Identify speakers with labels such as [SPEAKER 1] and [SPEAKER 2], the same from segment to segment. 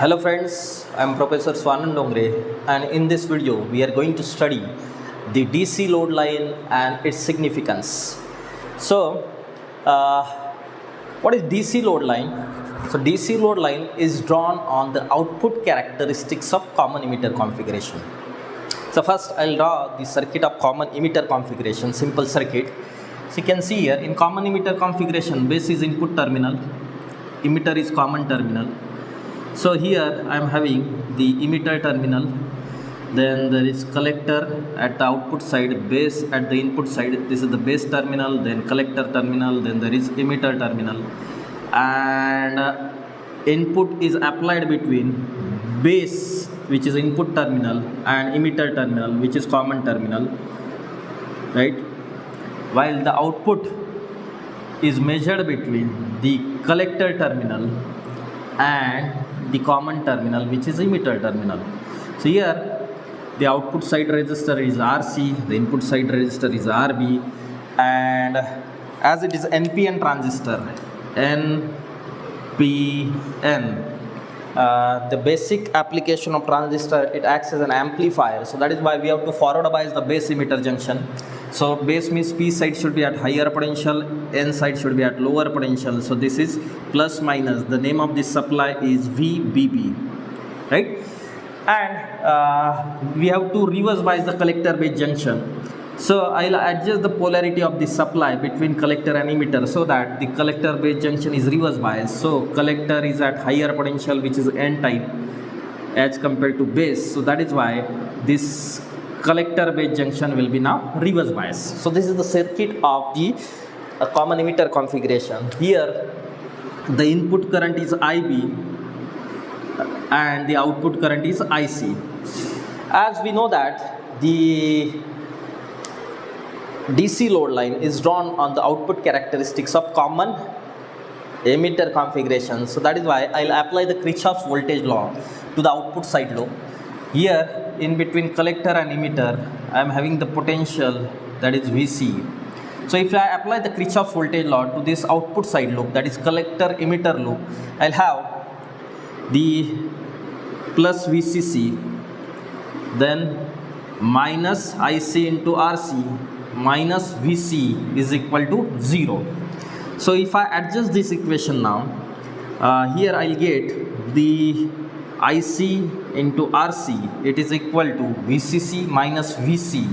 [SPEAKER 1] Hello friends, I am Professor Swanand Dongre, and in this video we are going to study the DC load line and its significance. So, what is DC load line? So DC load line is drawn on the output characteristics of common emitter configuration. So first I'll draw the circuit of common emitter configuration, simple circuit. So you can see here in common emitter configuration, base is input terminal, emitter is common terminal. So here I am having the emitter terminal, then there is collector at the output side, base at the input side. This is the base terminal, then collector terminal, then there is emitter terminal, and input is applied between base, which is input terminal, and emitter terminal, which is common terminal, right? While the output is measured between the collector terminal and the common terminal, which is emitter terminal. So here the output side resistor is RC, the input side resistor is RB, and as it is NPN transistor, NPN, the basic application of transistor, it acts as an amplifier. So that is why we have to forward bias the base emitter junction. So base means P side should be at higher potential, N side should be at lower potential. So this is plus minus. The name of this supply is VBB, right? And we have to reverse bias the collector base junction. So I'll adjust the polarity of the supply between collector and emitter so that the collector base junction is reverse biased. So collector is at higher potential, which is N type, as compared to base. So that is why this collector base junction will be now reverse bias. So this is the circuit of the common emitter configuration. Here the input current is IB and the output current is IC. As we know that the DC load line is drawn on the output characteristics of common emitter configuration. So that is why I'll apply the Kirchhoff's voltage law to the output side loop. Here in between collector and emitter, I am having the potential, that is VC. So if I apply the Kirchhoff's voltage law to this output side loop, that is collector emitter loop, I'll have the plus VCC, then minus IC into RC minus VC is equal to 0. So if I adjust this equation now, here I'll get the IC into RC, it is equal to VCC minus VC.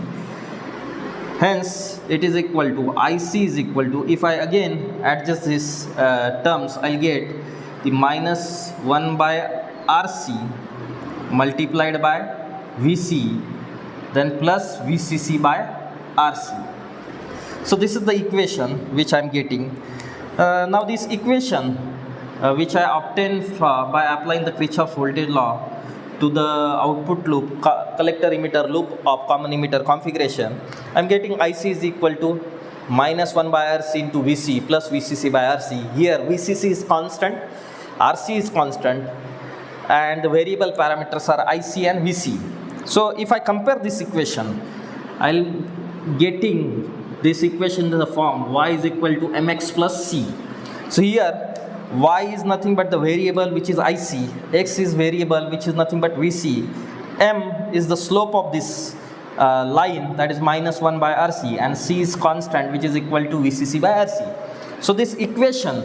[SPEAKER 1] Hence it is equal to IC is equal to, if I again adjust this terms, I'll get the minus 1 by RC multiplied by VC, then plus VCC by RC. So this is the equation which I am getting. Now this equation which I obtained by applying the Kirchhoff voltage law to the output loop, collector emitter loop of common emitter configuration, I am getting IC is equal to minus 1 by RC into VC plus VCC by RC. Here VCC is constant, RC is constant, and the variable parameters are IC and VC. So if I compare this equation, I'll getting this equation in the form y is equal to mx plus c. So here y is nothing but the variable which is IC, x is variable which is nothing but VC, m is the slope of this line, that is minus 1 by RC, and c is constant which is equal to VCC by RC. So this equation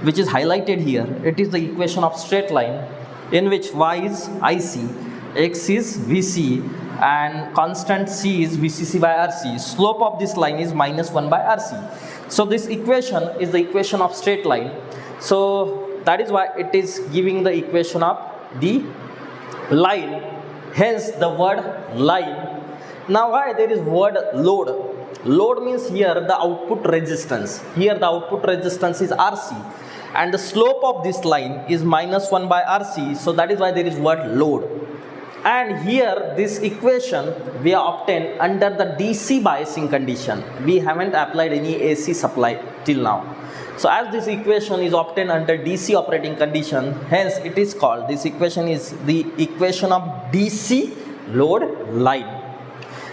[SPEAKER 1] which is highlighted here, it is the equation of straight line in which y is IC, x is VC, and constant c is VCC by RC. Slope of this line is minus 1 by RC. So this equation is the equation of straight line. So that is why it is giving the equation of the line, hence the word line. Now why there is word load? Load means here the output resistance. Here the output resistance is RC, and the slope of this line is minus 1 by RC. So that is why there is word load. And here this equation we have obtained under the DC biasing condition. We haven't applied any AC supply till now. So as this equation is obtained under DC operating condition, hence it is called, this equation is the equation of DC load line.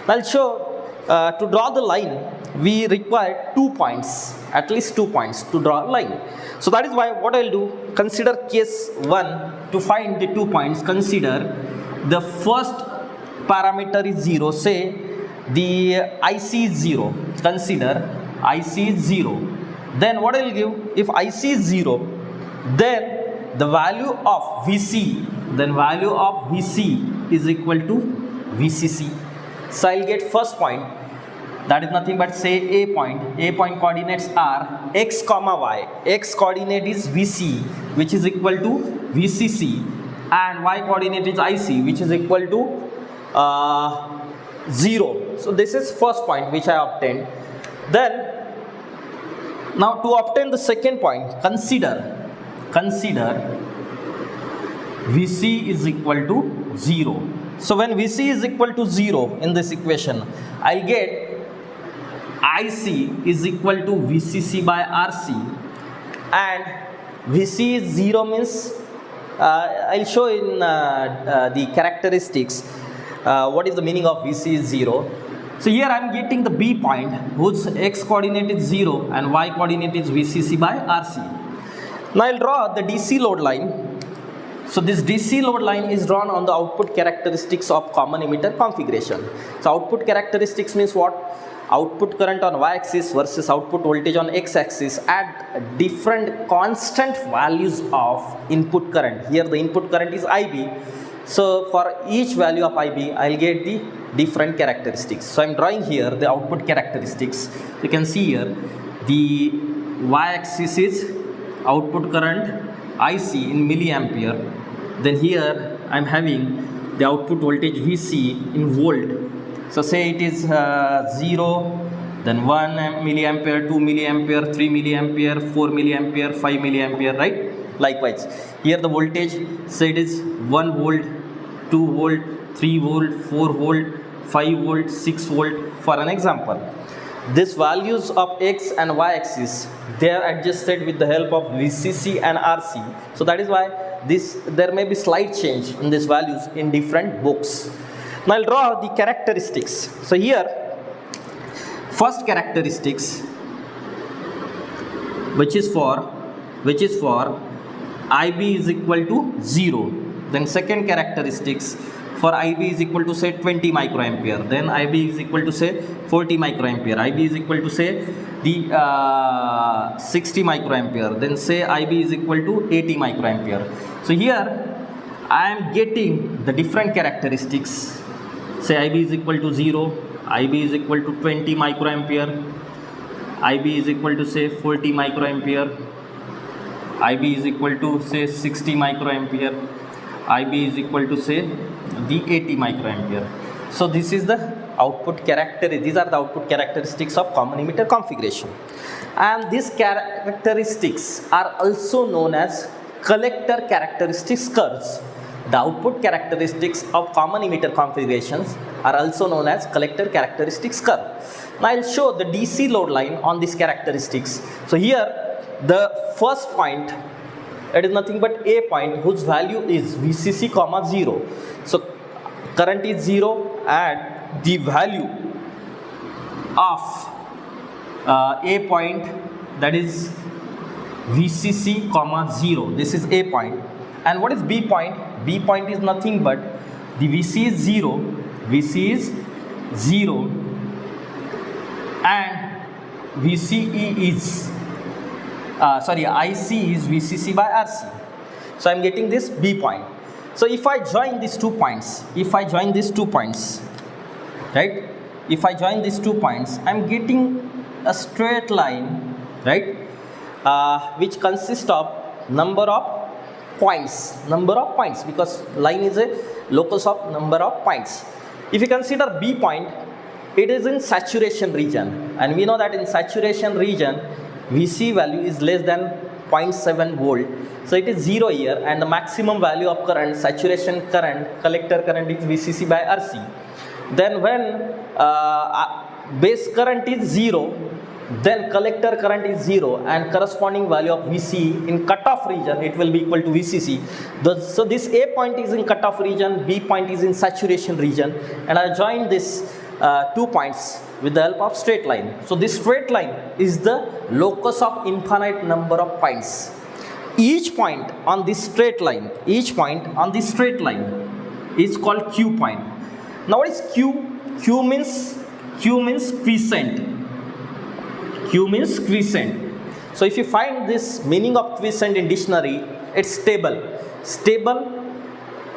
[SPEAKER 1] Now I'll show to draw the line, we require 2 points, at least 2 points to draw a line. So that is why what I will do, consider case 1. To find the 2 points, consider the first parameter is 0, say the IC is 0, consider IC is 0. Then what I will give, if IC is 0, then the value of VC, then value of VC is equal to VCC. So I will get first point, that is nothing but say A point. A point coordinates are x comma y. X coordinate is VC, which is equal to VCC, and y coordinate is IC, which is equal to 0. So this is first point which I obtained. Then now to obtain the second point, consider VC is equal to 0. So when VC is equal to 0 in this equation, I'll get IC is equal to VCC by RC, and VC is 0 means I'll show in the characteristics what is the meaning of VC is 0. So here I am getting the B point whose x coordinate is 0 and y coordinate is VCC by RC. Now I'll draw the DC load line. So this DC load line is drawn on the output characteristics of common emitter configuration. So output characteristics means what? Output current on y-axis versus output voltage on x-axis at different constant values of input current. Here the input current is IB. So for each value of IB, I'll get the different characteristics. So I'm drawing here the output characteristics. You can see here the y-axis is output current IC in milliampere. Then here I'm having the output voltage VC in volt. So say it is 0, then 1 milliampere, 2 milliampere, 3 milliampere, 4 milliampere, 5 milliampere, right? Likewise, here the voltage, say it is 1 volt, 2 volt, 3 volt, 4 volt, 5 volt, 6 volt, for an example. These values of x and y axis, they are adjusted with the help of VCC and RC. So that is why there may be slight change in these values in different books. Now I'll draw the characteristics. So here, first characteristics, which is for IB is equal to 0. Then second characteristics, for IB is equal to say 20 microampere. Then IB is equal to say 40 microampere. IB is equal to say the 60 microampere. Then say IB is equal to 80 microampere. So here I am getting the different characteristics. Say IB is equal to 0, IB is equal to 20 microampere, IB is equal to say 40 microampere, IB is equal to say 60 microampere, IB is equal to say the 80 microampere. So this is the output characteristic. These are the output characteristics of common emitter configuration. And these characteristics are also known as collector characteristics curves. The output characteristics of common emitter configurations are also known as collector characteristics curve. Now I will show the DC load line on these characteristics. So here the first point, it is nothing but A point whose value is VCC comma 0. So current is 0 and the value of A point, that is VCC comma 0. This is A point. And what is B point? B point is nothing but the VC is 0, VC is 0 and VCE is IC is VCC by RC. So I am getting this B point. So if I join these 2 points, right, if I join these 2 points, I am getting a straight line, right, which consists of number of points, because line is a locus of number of points. If you consider B point, it is in saturation region, and we know that in saturation region VC value is less than 0.7 volt. So it is 0 here, and the maximum value of current, saturation current, collector current is VCC by RC. Then when base current is 0, then collector current is 0 and corresponding value of VC in cutoff region, it will be equal to VCC. So this A point is in cutoff region, B point is in saturation region, and I join this 2 points with the help of straight line. So this straight line is the locus of infinite number of points. Each point on this straight line, is called Q point. Now what is Q? Q means quiescent. Q means quiescent. So if you find this meaning of quiescent in dictionary, it's stable. Stable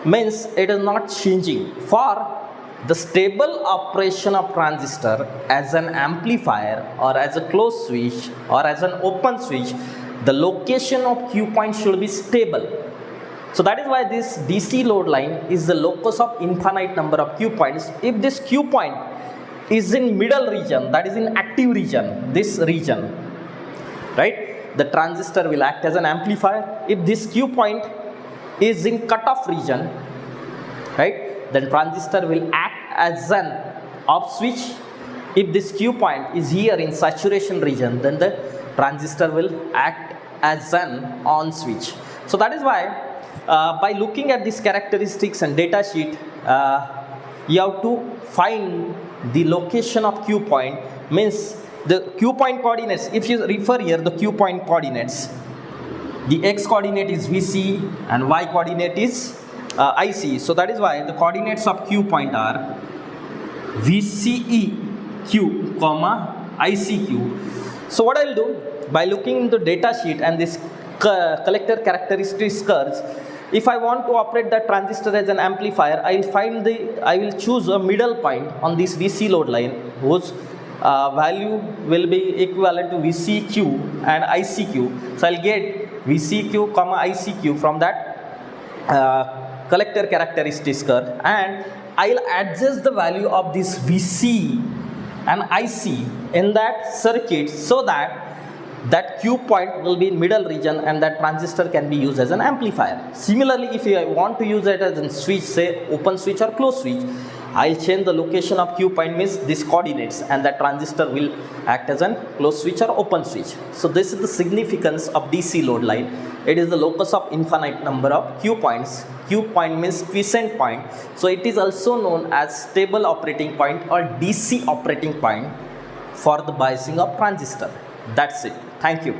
[SPEAKER 1] means it is not changing. For the stable operation of transistor as an amplifier or as a closed switch or as an open switch, the location of Q point should be stable. So that is why this DC load line is the locus of infinite number of Q points. If this Q point is in middle region, that is in active region, this region, right, the transistor will act as an amplifier. If this Q point is in cutoff region, right, then transistor will act as an off switch. If this Q point is here in saturation region, then the transistor will act as an on switch. So that is why by looking at these characteristics and data sheet, you have to find the location of Q point. Means the Q point coordinates, if you refer here the Q point coordinates, the x coordinate is VC and y coordinate is IC. So that is why the coordinates of Q point are VCEQ, ICQ. So what I will do, by looking into data sheet and this collector characteristics curves, if I want to operate that transistor as an amplifier, I will choose a middle point on this VC load line whose value will be equivalent to VCQ and ICQ. So I'll get VCQ, ICQ from that collector characteristics curve, and I'll adjust the value of this VC and IC in that circuit so that Q point will be in middle region and that transistor can be used as an amplifier. Similarly, if you want to use it as a switch, say open switch or closed switch, I'll change the location of Q point, means these coordinates, and that transistor will act as a closed switch or open switch. So this is the significance of DC load line. It is the locus of infinite number of Q points. Q point means quiescent point. So it is also known as stable operating point or DC operating point for the biasing of transistor. That's it. Thank you.